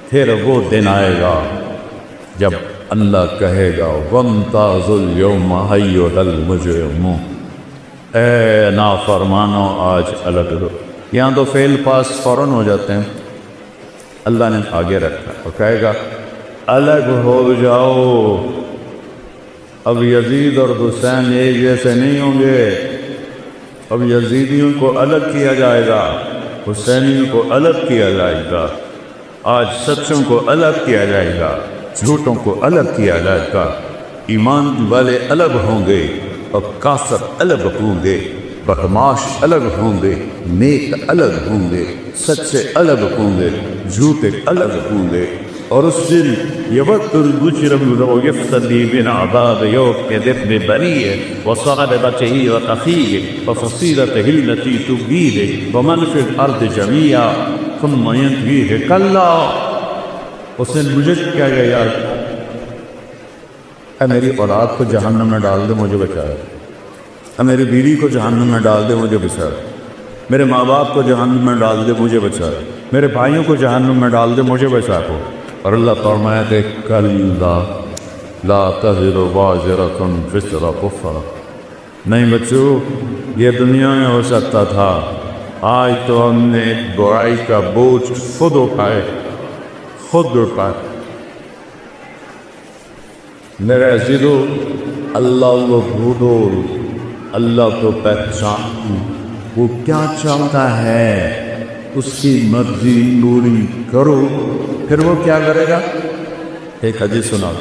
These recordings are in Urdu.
پھر وہ دن آئے گا جب اللہ کہے گا وَامْتَازُوا الْيَوْمَ أَيُّهَا الْمُجْرِمُونَ، اے نافرمانو آج الگ ہو۔ یہاں تو فعل پاس فوراً ہو جاتے ہیں، اللہ نے آگے رکھا اور کہے گا الگ ہو جاؤ۔ اب یزید اور حسین ایک جیسے نہیں ہوں گے، اب یزیدیوں کو الگ کیا جائے گا، حسینیوں کو الگ کیا جائے گا، آج سچوں کو الگ کیا جائے گا، جھوٹوں کو الگ کیا جائے گا، ایمان والے الگ ہوں گے اور کافر الگ ہوں گے، بدماش الگ ہوں گے، نیک الگ ہوں گے، سچے الگ ہوں گے، جھوٹے الگ ہوں گے۔ اور اس دن یود المجرم لو یفتدی من عذاب یومئذ ببنیہ وصاحبتہ وأخیہ وفصیلتہ التی تؤویہ ومن فی الارض جمیعا ثم ینجیہ کلا۔ اس نے مجھے کیا گیا یار، اے میری اولاد کو جہنم میں ڈال دے مجھے بچا، اے میری بیوی کو جہنم میں ڈال دے مجھے بچا، میرے ماں باپ کو جہنم میں ڈال دے مجھے بچا، میرے بھائیوں کو جہنم میں ڈال دے مجھے بچا کو۔ اور اللہ فرمایا کہ کلا لا تزر وازرۃ وزر اخری، نہیں بچو یہ دنیا میں ہو سکتا تھا، آج تو ہم نے برائی کا بوجھ خود اٹھائے، خود اٹھائے۔ میرے عزیزو، اللہ کو بھولو، اللہ کو پہچانو، وہ کیا چاہتا ہے اس کی مرضی پوری کرو، پھر وہ کیا کرے گا؟ ایک حدیث سنا،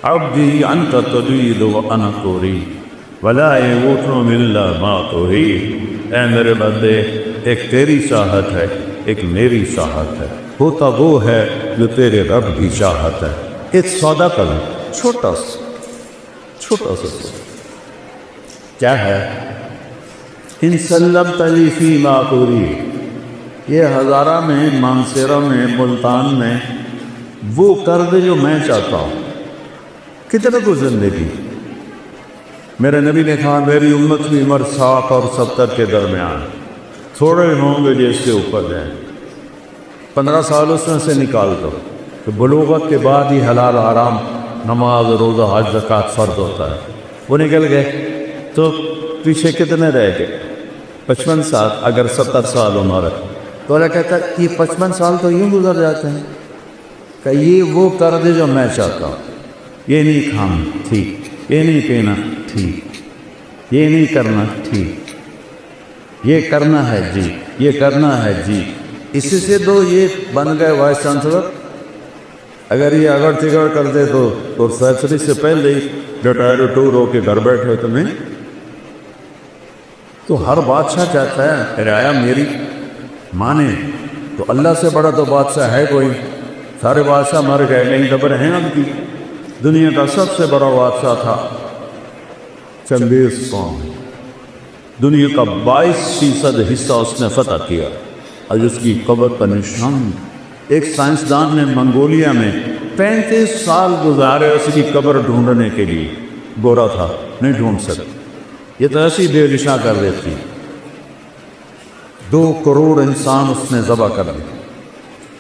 عبدی انت ترید وانا ارید ولا یموت الا ما ترید، اے میرے بندے ایک تیری چاہت ہے ایک میری چاہت ہے، ہوتا وہ ہے جو تیرے رب کی چاہت ہے۔ ایک سودا کرو، چھوٹا سا کیا ہے؟ ان سلمت لی فیما ارید، یہ ہزارہ میں، مانسیرہ میں، ملتان میں وہ کر دے جو میں چاہتا ہوں۔ کتنے کو زندگی؟ میرے نبی نے کہا میری امت کی عمر 60 اور 70 کے درمیان، تھوڑے ہوں گے جس سے اوپر جائیں، 15 سال اس میں سے نکال دو کہ بلوغت کے بعد ہی حلال حرام، نماز روزہ حج زکوٰۃ فرض ہوتا ہے، وہ نکل گئے تو پیچھے کتنے رہ گئے؟ 55 سال۔ اگر 70 سال عمر ہے تو اللہ کہتا ہے یہ 55 سال تو یوں گزر جاتے ہیں کہ یہ وہ کر دے جو میں چاہتا ہوں، یہ نہیں کھانا ٹھیک، یہ نہیں پینا ٹھیک، یہ نہیں کرنا ٹھیک، یہ کرنا ہے جی، یہ کرنا ہے جی۔ اسی سے دو یہ بن گئے وائس چانسلر۔ اگر یہ اگر چگڑ کر دے تو فیصلے سے پہلے ہی ریٹائر ٹور ہو کے گھر بیٹھے تمہیں تو ہر بادشاہ چاہتا ہے رعایا میری مانے، تو اللہ سے بڑا تو بادشاہ ہے کوئی؟ سارے بادشاہ مر گئے، نہیں خبر ہیں اب کی؟ دنیا کا سب سے بڑا بادشاہ تھا چنگیز خان، دنیا کا 22% حصہ اس نے فتح کیا، اور اس کی قبر کا نشان ایک سائنسدان نے منگولیا میں 35 سال گزارے اس کی قبر ڈھونڈنے کے لیے، گورا تھا نہیں ڈھونڈ سکے، یہ تو ایسی بے نشاں کر دیتی۔ 2 کروڑ انسان اس نے ذبح کر دیے،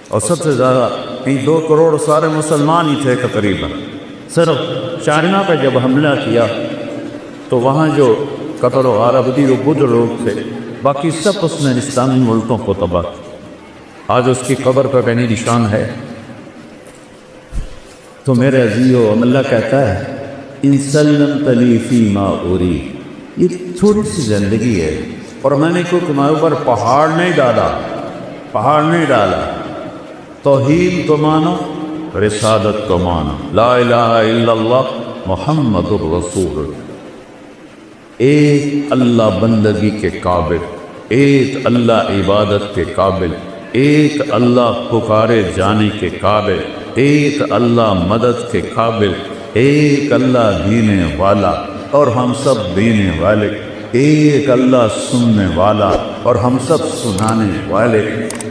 اور سب سے زیادہ 2 کروڑ سارے مسلمان ہی تھے تقریباً۔ صرف چائنا پہ جب حملہ کیا تو وہاں جو قتل و غارت ہوئی وہ بدھ لوگ تھے، باقی سب اس نے اسلامی ملکوں کو تباہ کیا۔ آج اس کی قبر پہ کہیں نشان ہے؟ تو میرے عزیزو، اللہ کہتا ہے ان سلمت لی فیما ارید، یہ تھوڑی سی زندگی ہے، اور میں نے کوئی تمہارے اوپر پہاڑ نہیں ڈالا، توحید کو مانو، رسالت کو مانو، لا الہ الا اللہ محمد الرسول، ایک اللہ بندگی کے قابل، ایک اللہ عبادت کے قابل، ایک اللہ پکارے جانے کے قابل، ایک اللہ مدد کے قابل، ایک اللہ دینے والا اور ہم سب دینے والے، ایک اللہ سننے والا اور ہم سب سنانے والے۔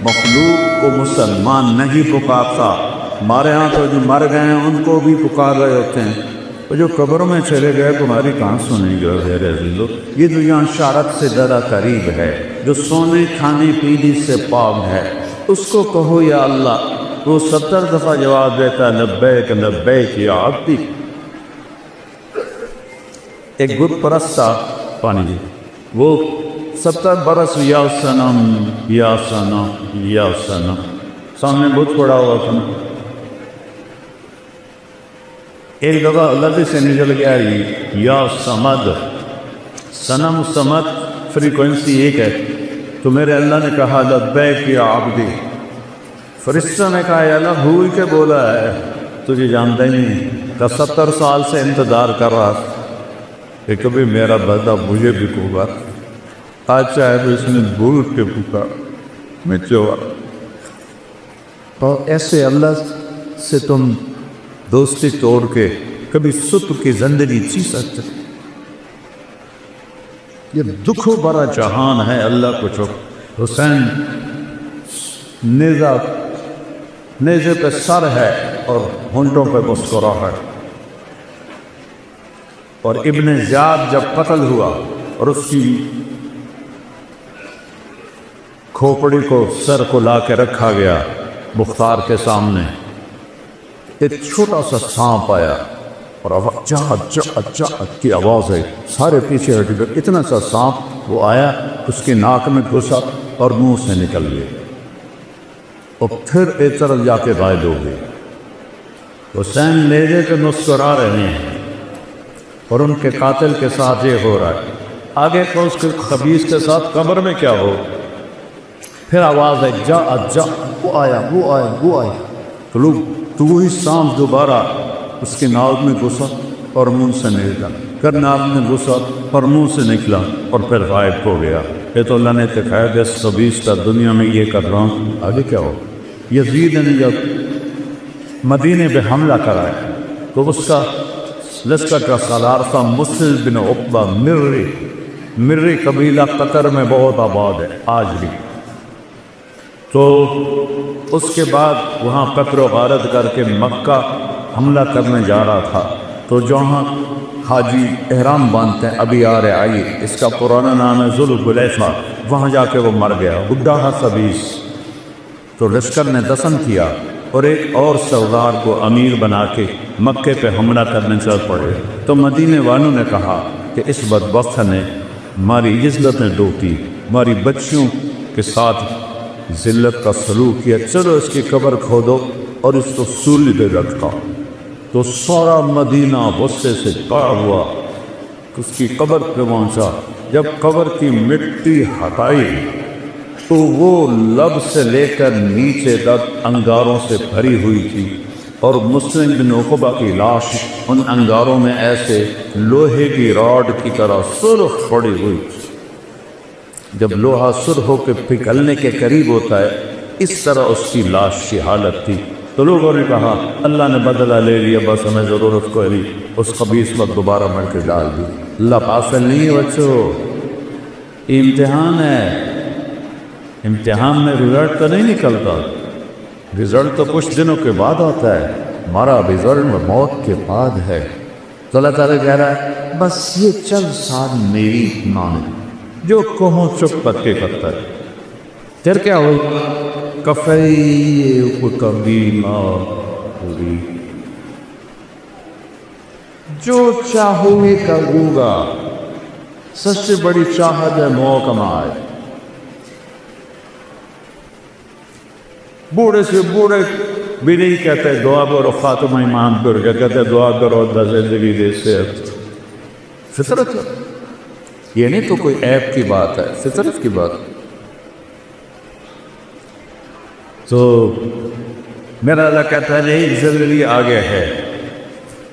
مخلوق کو مسلمان نہیں پکارتا، ہمارے ہاں تو جو مر گئے ہیں ان کو بھی پکار رہے ہوتے ہیں، اور جو قبروں میں چلے گئے تمہاری کہاں سنیں گے؟ غیر عزیزو، یہ دنیا شارت سے ذرا قریب ہے، جو سونے کھانے پینے سے پاک ہے، اس کو کہو یا اللہ وہ 70 دفعہ جواب دیتا ہے لبیک لبیک یا عبدی۔ ایک بت پرست تھا پانی جی، وہ 70 برس یا صنم یا صنم یا صنم، سامنے بت پڑا ہوا تھا۔ ایک دفعہ لفظ سے نکل گیا یا سمد، صنم سمد فریکوینسی ایک ہے، تو میرے اللہ نے کہا لبیک یا عبدی۔ فرشتہ نے کہا یا اللہ بھول کے بولا ہے، تجھے جانتا ہی نہیں کہ 70 سال سے انتظار کر رہا کہ کبھی میرا بندہ مجھے بھی پکار، آج چاہے تو اس نے بھول کے پکار میں چوہا۔ اور ایسے اللہ سے تم دوستی توڑ کے کبھی ستر کی زندگی جی سکتے؟ یہ دکھوں بڑا جہان ہے اللہ کو چھوڑ۔ حسین نیزے پہ سر ہے اور ہونٹوں پہ مسکراہٹ۔ اور ابن زیاد جب قتل ہوا اور اس کی کھوپڑی کو سر کو لا کے رکھا گیا مختار کے سامنے، ایک چھوٹا سا سانپ آیا اور چاہت چاہت چاہت کی آواز ہے، سارے پیچھے ہٹ گئے۔ اتنا سا سانپ وہ آیا، اس کی ناک میں گھسا اور منہ سے نکل گیا اور پھر ایک طرف جا کے غائب ہو گئی۔ حسین نیزے پہ مسکرا رہے ہیں اور ان کے قاتل کے ساتھ یہ ہو رہا ہے، آگے تو اس کے خبیث کے ساتھ قبر میں کیا ہو؟ پھر آواز ہے جا جا، وہ آیا وہ آیا وہ آیا، تو وہی سانپ دوبارہ اس کی ناک میں گھسا اور منہ سے نکلا، پھر ناک میں گھسا اور منہ سے نکلا اور پھر غائب ہو گیا۔ یہ تو اللہ نے دکھایا کہ اس خبیث کا دنیا میں یہ کر رہا ہوں، آگے کیا ہو؟ یزید نے جب مدینے پہ حملہ کرایا تو اس کا لشکر کا سالار تھا مسلم بن عقبہ مری قبیلہ قطر میں بہت آباد ہے آج بھی۔ تو اس کے بعد وہاں قتل و غارت کر کے مکہ حملہ کرنے جا رہا تھا، تو جہاں حاجی احرام باندھتے ہیں ابھی آ رہے آئیے، اس کا پرانا نام ہے ذوالحلیفہ، وہاں جا کے وہ مر گیا، بڈھا تھا خبیث۔ تو لشکر نے دفن کیا اور ایک اور سردار کو امیر بنا کے مکے پہ حملہ کرنے چل پڑے۔ تو مدینے والوں نے کہا کہ اس بدبخت نے ہماری عزتیں ڈوبی، ہماری بچیوں کے ساتھ ذلت کا سلوک کیا، چلو اس کی قبر کھودو اور اس کو سولی پہ رکھا۔ تو سارا مدینہ غصے سے پار ہوا، اس کی قبر پہ پہنچا۔ جب قبر کی مٹی ہٹائی تو وہ لب سے لے کر نیچے تک انگاروں سے بھری ہوئی تھی، اور مسلم بن عقبہ کی لاش ان انگاروں میں ایسے لوہے کی راڈ کی طرح سرخ پڑی ہوئی تھی۔ جب لوہا سرخ ہو کے پگھلنے کے قریب ہوتا ہے، اس طرح اس کی لاش کی حالت تھی۔ تو لوگوں نے کہا اللہ نے بدلہ لے لیا، بس ہمیں ضرورت کو نہیں، اس خبیث وقت دوبارہ مر کے ڈال دی۔ اللہ غافل نہیں ہے بچوں، امتحان ہے، امتحان میں رزلٹ تو نہیں نکلتا، رزلٹ تو کچھ دنوں کے بعد آتا ہے، ہمارا رزلٹ موت کے بعد ہے۔ تو اللہ تعالیٰ کہہ رہا ہے بس یہ چند سال میری مانے، جو کہوں چپ کر کے کرتا ہے، پھر کیا ہوگا؟ کفی کبھی ہوگی، جو چاہوں گی کروں گا، سب سے بڑی چاہت ہے محکمہ آئے۔ بوڑھے سے بوڑھے بھی نہیں کہتے دعا کرو خاتمہ ایمان پر، کیا کہتے دعا کرو زندگی دے سے فطرت ہے، یہ نہیں تو کوئی عیب کی بات ہے، فطرت کی بات۔ تو میرا اللہ کہتا ہے یہی زندگی آگے ہے،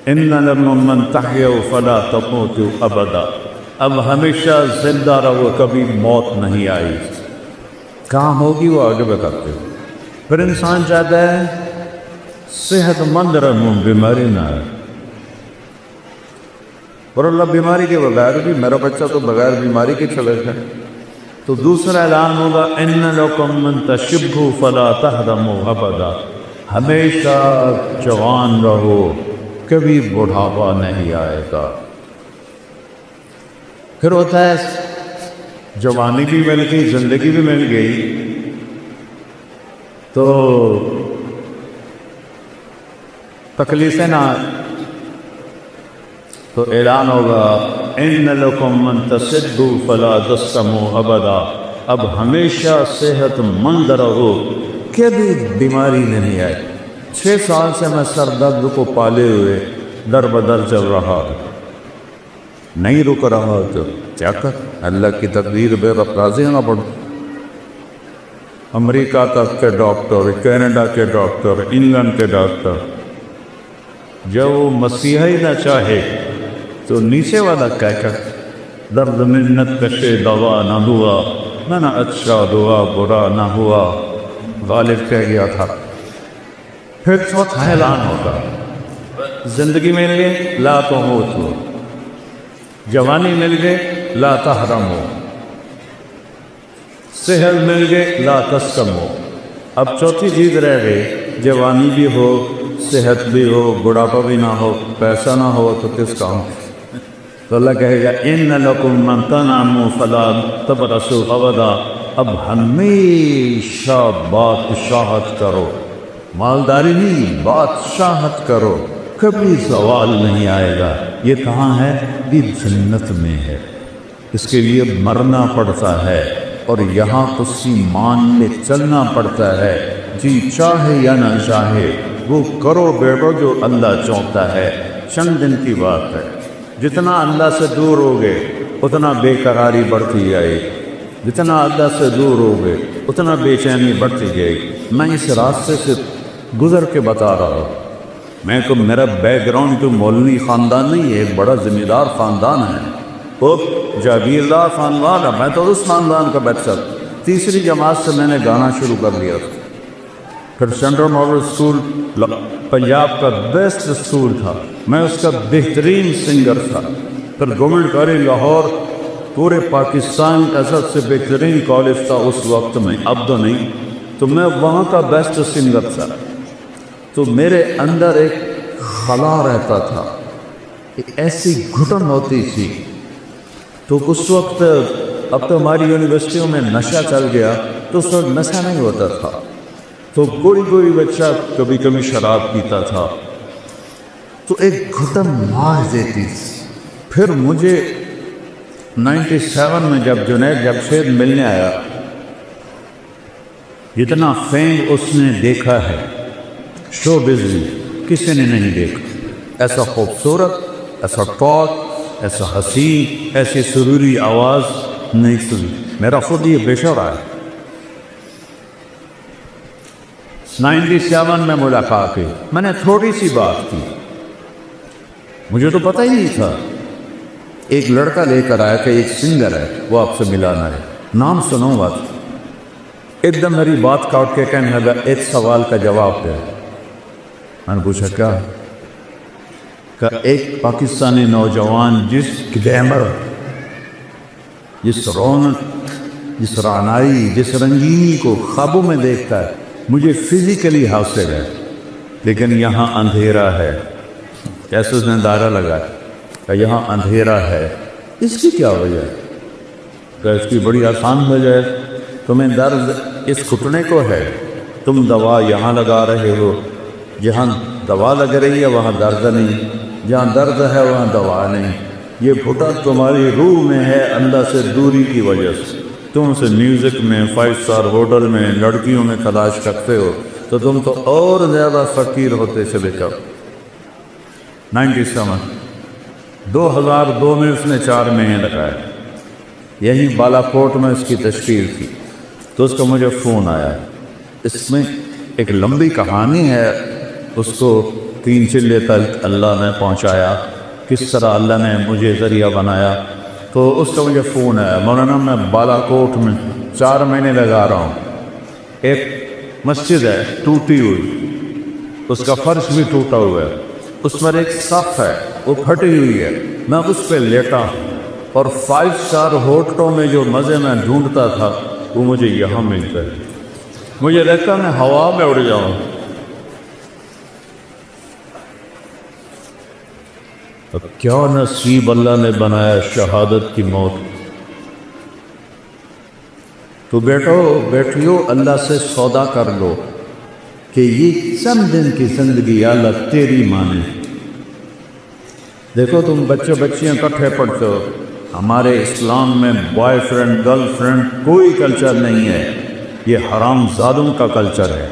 ان لمن تحیوا فلا تموتوا ابدا، اب ہمیشہ زندہ رہو، کبھی موت نہیں آئی، کہاں ہوگی وہ آگے بتاتے ہو۔ پھر انسان چاہتا ہے صحت مند رہوں، بیماری نہ ہے، اور اللہ بیماری کے بغیر بھی، میرا بچہ تو بغیر بیماری کے چلے گئے۔ تو دوسرا اعلان ہوگا ان لکم من تشبوا فلا تحرموا ابدا، ہمیشہ جوان رہو، کبھی بڑھاپا نہیں آئے گا۔ پھر ہوتا ہے جوانی بھی مل گئی، زندگی بھی مل گئی، تو تکلیفیں نہ تو اعلان ہوگا ان لکم من تصدوا فلا تسقموا ابدا، اب ہمیشہ صحت مند رہو، کبھی بیماری نہیں آئے۔ 6 سال سے میں سر درد کو پالے ہوئے در بدر چل رہا، نہیں رک رہا، تو کیا کر، اللہ کی تقدیر بے رب راضی ہونا پڑ۔ امریکہ تک کے ڈاکٹر، کینیڈا کے ڈاکٹر، انگلینڈ کے ڈاکٹر، جب وہ مسیحی نہ چاہے تو نیچے والا کیا کر، درد منت کشے دوا نہ ہوا، میں نہ اچھا دعا برا نہ ہوا، غالب کہہ گیا تھا۔ پھر چوتھا اعلان ہوگا، زندگی مل گئے لا تموتوا، جوانی مل گئے لا تحرموا، صحت مل گئے لا تسقموا۔ اب چوتھی چیز رہ گئی، جوانی بھی ہو، صحت بھی ہو، بڑھاپا بھی نہ ہو، پیسہ نہ ہو تو کس کام؟ تو اللہ کہے گا ان لکم من تنعموا فلا تبرسوا ابدا، اب ہمیشہ بادشاہت کرو، مالداری نہیں، بادشاہت کرو، کبھی زوال نہیں آئے گا۔ یہ کہاں ہے؟ یہ جنت میں ہے۔ اس کے لیے مرنا پڑتا ہے اور یہاں اسی مان میں چلنا پڑتا ہے، جی چاہے یا نہ چاہے وہ کرو بیٹو جو اللہ چاہتا ہے۔ چند دن کی بات ہے، جتنا اللہ سے دور ہوگے اتنا بے قراری بڑھتی جائے گی، جتنا اللہ سے دور ہوگے اتنا بے چینی بڑھتی جائے گی۔ میں اس راستے سے گزر کے بتا رہا ہوں، میں کو میرا بیک گراؤنڈ تو مولوی خاندان نہیں ہے، ایک بڑا ذمہ دار خاندان ہے، وہ جاگیردار خاندان ہے، میں تو اس خاندان کا بچہ۔ تیسری جماعت سے میں نے گانا شروع کر دیا، پھر سینٹرل ماڈل اسکول پنجاب کا بیسٹ اسکول تھا، میں اس کا بہترین سنگر تھا، پھر گورنمنٹ کالج لاہور پورے پاکستان کا سب سے بہترین کالج تھا اس وقت میں، اب تو نہیں، تو میں وہاں کا بیسٹ سنگر تھا۔ تو میرے اندر ایک خلا رہتا تھا، ایک ایسی گھٹن ہوتی تھی، تو اس وقت اب تو ہماری یونیورسٹیوں میں نشہ چل گیا، تو اس وقت نشہ نہیں ہوتا تھا، تو کوئی بچہ کبھی کبھی شراب پیتا تھا، تو ایک گھٹن مار دیتی تھی۔ پھر مجھے 97 میں جب جنید جمشید ملنے آیا، جتنا فیم اس نے دیکھا ہے شو بزنس کسی نے نہیں دیکھا، ایسا خوبصورت، ایسا ٹاک، ایسا حسین، ایسی سروری آواز نہیں سنی، میرا خود یہ بشر ہے۔ 97 میں ملاقات کی، میں نے تھوڑی سی بات کی، مجھے تو پتہ ہی نہیں تھا، ایک لڑکا لے کر آیا کہ ایک سنگر ہے وہ آپ سے ملانا ہے، نام سنوں گا، ایک دم میری بات کاٹ کے کہنے لگا ایک سوال کا جواب دے۔ میں نے پوچھا کیا؟ کہ ایک پاکستانی نوجوان جس گلیمر، جس رونق، جس رعنائی، جس رنگینی کو خوابوں میں دیکھتا ہے، مجھے فزیکلی حاصل ہے، لیکن یہاں اندھیرا ہے۔ کیسے اس نے دائرہ لگایا کہ یہاں اندھیرا ہے، اس کی کیا وجہ ہے؟ کہ اس کی بڑی آسان وجہ ہے، تمہیں درد اس گھٹنے کو ہے، تم دوا یہاں لگا رہے ہو، جہاں دوا لگ رہی ہے وہاں درد نہیں، جہاں درد ہے وہاں دوا نہیں، یہ گھٹن تمہاری روح میں ہے اللہ سے دوری کی وجہ سے۔ تم سے میوزک میں، 5 اسٹار ہوٹل میں، لڑکیوں میں تلاش کرتے ہو تو تم تو اور زیادہ فقیر ہوتے چلے جاؤ۔ 97 2002 میں اس نے 4 مہینے لگائے، یہی بالا کوٹ میں اس کی تشکیل تھی، تو اس کا مجھے فون آیا، اس میں ایک لمبی کہانی ہے، اس کو 3 چلے تک اللہ نے پہنچایا، کس طرح اللہ نے مجھے ذریعہ بنایا۔ تو اس کا مجھے فون آیا، مولانا میں بالا کوٹ میں 4 مہینے لگا رہا ہوں، ایک مسجد ہے ٹوٹی ہوئی، اس کا فرش بھی ٹوٹا ہوا ہے، اس پر ایک صف ہے وہ پھٹی ہوئی ہے، میں اس پہ لیٹا ہوں، اور 5 اسٹار ہوٹلوں میں جو مزے میں ڈھونڈتا تھا وہ مجھے یہاں ملتا ہے، مجھے لگتا میں ہوا میں اڑ جاؤں۔ اب کیا نصیب اللہ نے بنایا شہادت کی موت۔ تو بیٹھو بیٹھیو اللہ سے سودا کر لو کہ یہ چند دن کی زندگی اللہ تیری مانے۔ دیکھو تم بچے بچیاں کٹھے پڑھتے ہو، ہمارے اسلام میں بوائے فرینڈ گرل فرینڈ کوئی کلچر نہیں ہے، یہ حرام زادوں کا کلچر ہے۔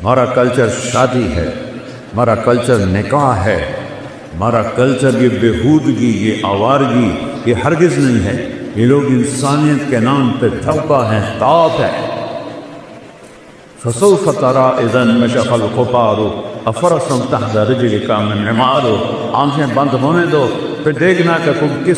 ہمارا کلچر شادی ہے، ہمارا کلچر نکاح ہے، ہمارا کلچر یہ بےہودگی، یہ آوارگی یہ ہرگز نہیں ہے۔ یہ لوگ انسانیت کے نام پہ دھبا ہیں، تاپ ہے۔ فسوف ترى اذا انمشق الغبار افرسا تحت رجلك من عمار، آنکھیں بند ہونے دو پھر دیکھنا کہ تم کس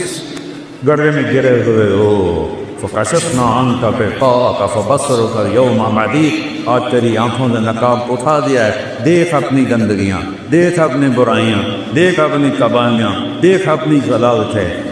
گڑھے میں گرے ہوئے ہو۔ فکشفنا عنك غطاءك فبصرك اليوم حديد، آج تیری آنکھوں نے نقاب اٹھا دیا ہے، دیکھ اپنی گندگیاں، دیکھ اپنی برائیاں، دیکھ اپنی قباحیاں، دیکھ اپنی ضلالتیں۔